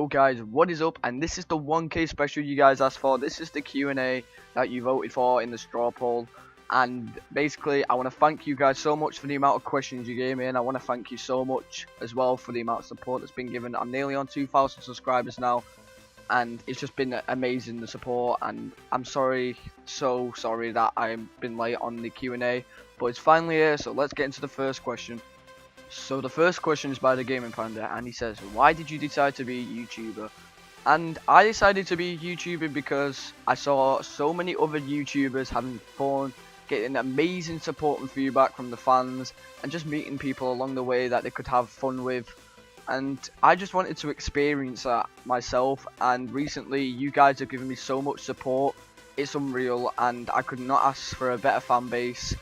Yo guys, what is up? And this is the 1K special you guys asked for. This is the Q&A that you voted for in the straw poll. And basically, I want to thank you guys so much for the amount of questions you gave me, and I want to thank you so much as well for the amount of support that's been given. I'm nearly on 2,000 subscribers now, and it's just been amazing, the support. And I'm sorry, so sorry that I've been late on the Q&A, but it's finally here, so let's get into the first question. So the first question is by the Gaming Panda, and he says, why did you decide to be a YouTuber? And I decided to be a YouTuber because I saw so many other YouTubers having fun, getting amazing support and feedback from the fans, and just meeting people along the way that they could have fun with. And I just wanted to experience that myself, and recently you guys have given me so much support. It's unreal, and I could not ask for a better fan base.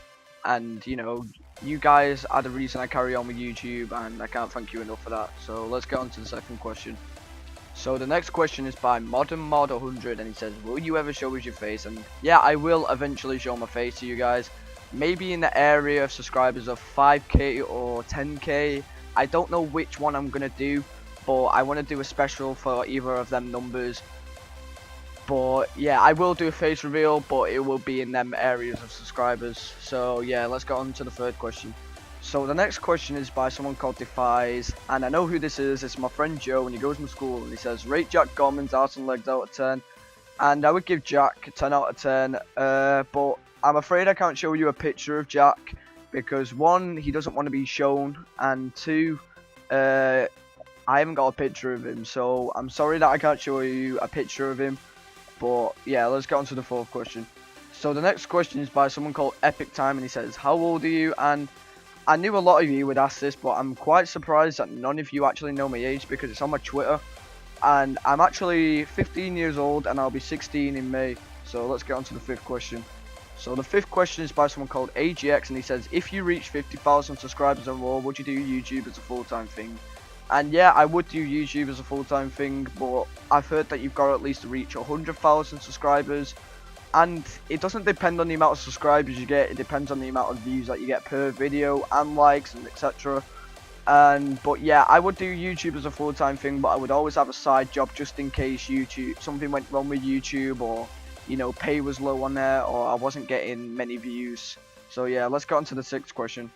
And you know, you guys are the reason I carry on with YouTube, and I can't thank you enough for that. So let's get on to the second question. So the next question is by ModernMod100, and he says, will you ever show us your face? And yeah, I will eventually show my face to you guys. Maybe in the area of subscribers of 5k or 10k. I don't know which one I'm gonna do, but I want to do a special for either of them numbers. But yeah, I will do a face reveal, but it will be in them areas of subscribers. So yeah, let's go on to the third question. So the next question is by someone called Defies, and I know who this is. It's my friend Joe, and he goes to school, and he says, rate Jack Gorman's arse and legs out of 10. And I would give Jack 10 out of 10, but I'm afraid I can't show you a picture of Jack, because one, he doesn't want to be shown, and two, I haven't got a picture of him, so I'm sorry that I can't show you a picture of him. But yeah, let's get on to the fourth question. So the next question is by someone called Epic Time, and he says, how old are you? And I knew a lot of you would ask this, but I'm quite surprised that none of you actually know my age, because it's on my Twitter. And I'm actually 15 years old, and I'll be 16 in May. So let's get on to the fifth question. So the fifth question is by someone called AGX, and he says, if you reach 50,000 subscribers or more, would you do YouTube as a full-time thing? And yeah, I would do YouTube as a full-time thing, but I've heard that you've got to at least reach 100,000 subscribers. And it doesn't depend on the amount of subscribers you get, it depends on the amount of views that you get per video, and likes, and etc. But yeah, I would do YouTube as a full-time thing, but I would always have a side job just in case something went wrong with YouTube, or you know, pay was low on there, or I wasn't getting many views. So yeah, let's get on to the sixth question.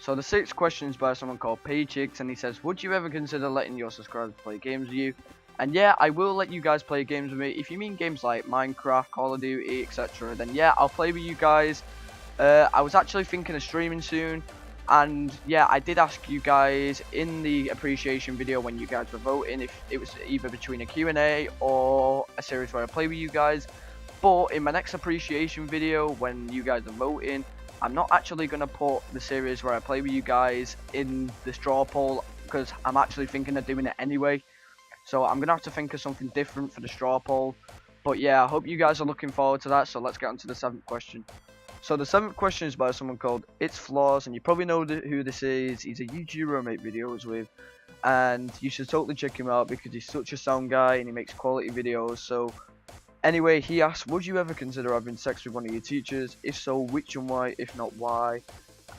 So the sixth question is by someone called Paychicks, and he says, would you ever consider letting your subscribers play games with you? And yeah, I will let you guys play games with me. If you mean games like Minecraft, Call of Duty, etc., then yeah, I'll play with you guys. I was actually thinking of streaming soon, and yeah, I did ask you guys in the appreciation video when you guys were voting if it was either between a Q&A or a series where I play with you guys. But in my next appreciation video, when you guys are voting, I'm not actually going to put the series where I play with you guys in the straw poll, because I'm actually thinking of doing it anyway. So I'm going to have to think of something different for the straw poll. But yeah, I hope you guys are looking forward to that. So let's get on to the seventh question. So the seventh question is by someone called It's Flaws, and you probably know who this is. He's a YouTuber I make videos with, and you should totally check him out because he's such a sound guy and he makes quality videos. So anyway, he asks, would you ever consider having sex with one of your teachers? If so, which and why? If not, why?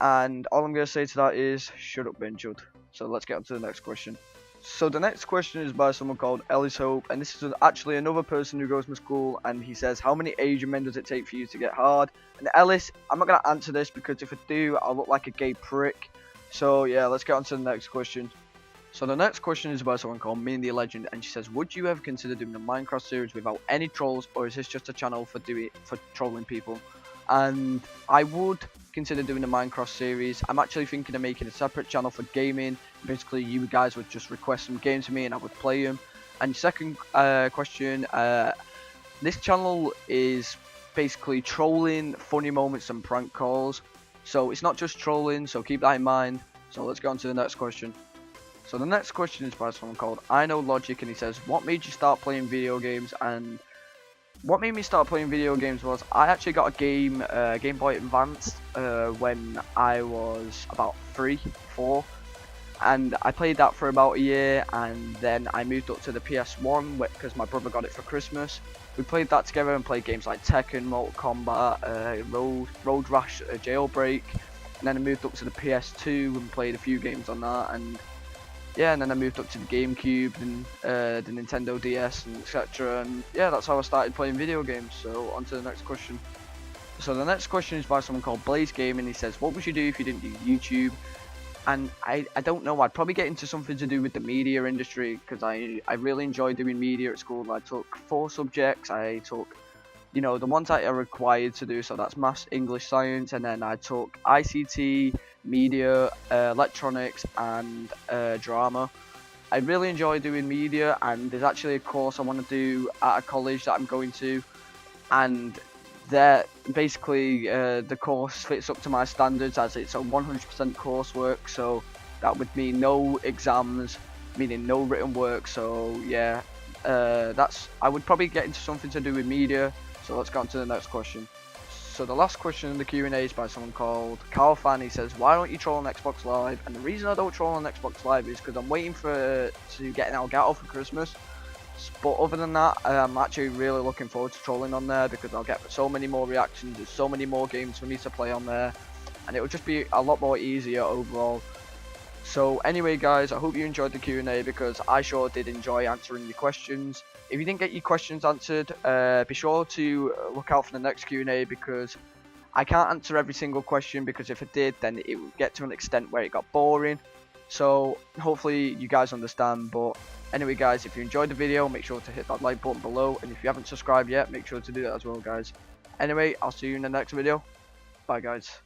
And all I'm going to say to that is, shut up, Benchud. So let's get on to the next question. So the next question is by someone called Ellis Hope, and this is actually another person who goes to school, and he says, how many Asian men does it take for you to get hard? And Ellis, I'm not going to answer this, because if I do, I'll look like a gay prick. So yeah, let's get on to the next question. So the next question is by someone called Mean the Legend, and she says, would you ever consider doing a Minecraft series without any trolls, or is this just a channel for trolling people? And I would consider doing a Minecraft series. I'm actually thinking of making a separate channel for gaming. Basically, you guys would just request some games to me and I would play them. And second question, this channel is basically trolling, funny moments and prank calls. So it's not just trolling, so keep that in mind. So let's go on to the next question. So the next question is by someone called I Know Logic, and he says, what made you start playing video games? And what made me start playing video games was I actually got a Game Boy Advance when I was about 4, and I played that for about a year, and then I moved up to the PS1 because my brother got it for Christmas. We played that together and played games like Tekken, Mortal Kombat, Road Rash, Jailbreak, and then I moved up to the PS2 and played a few games on that. And yeah, and then I moved up to the GameCube and the Nintendo DS and etc. And yeah, that's how I started playing video games. So on to the next question. So the next question is by someone called Blaze Gaming. He says, what would you do if you didn't do YouTube? And I don't know, I'd probably get into something to do with the media industry, because I really enjoyed doing media at school. I took 4 subjects. I took, you know, the ones that are required to do, so that's maths, English, science, and then I took ICT, media, electronics, and drama. I really enjoy doing media, and there's actually a course I want to do at a college that I'm going to, and that basically the course fits up to my standards, as it's a 100% coursework, so that would mean no exams, meaning no written work. So yeah, I would probably get into something to do with media. So let's go on to the next question. So the last question in the Q&A is by someone called Carl Fan. He says, why don't you troll on Xbox Live? And the reason I don't troll on Xbox Live is because I'm waiting to get an Elgato for Christmas. But other than that, I'm actually really looking forward to trolling on there, because I'll get so many more reactions, there's so many more games for me to play on there, and it will just be a lot more easier overall. So anyway guys, I hope you enjoyed the Q&A, because I sure did enjoy answering your questions. If you didn't get your questions answered, be sure to look out for the next Q&A, because I can't answer every single question, because if I did, then it would get to an extent where it got boring. So hopefully you guys understand. But anyway guys, if you enjoyed the video, make sure to hit that like button below, and if you haven't subscribed yet, make sure to do that as well guys. Anyway, I'll see you in the next video. Bye guys.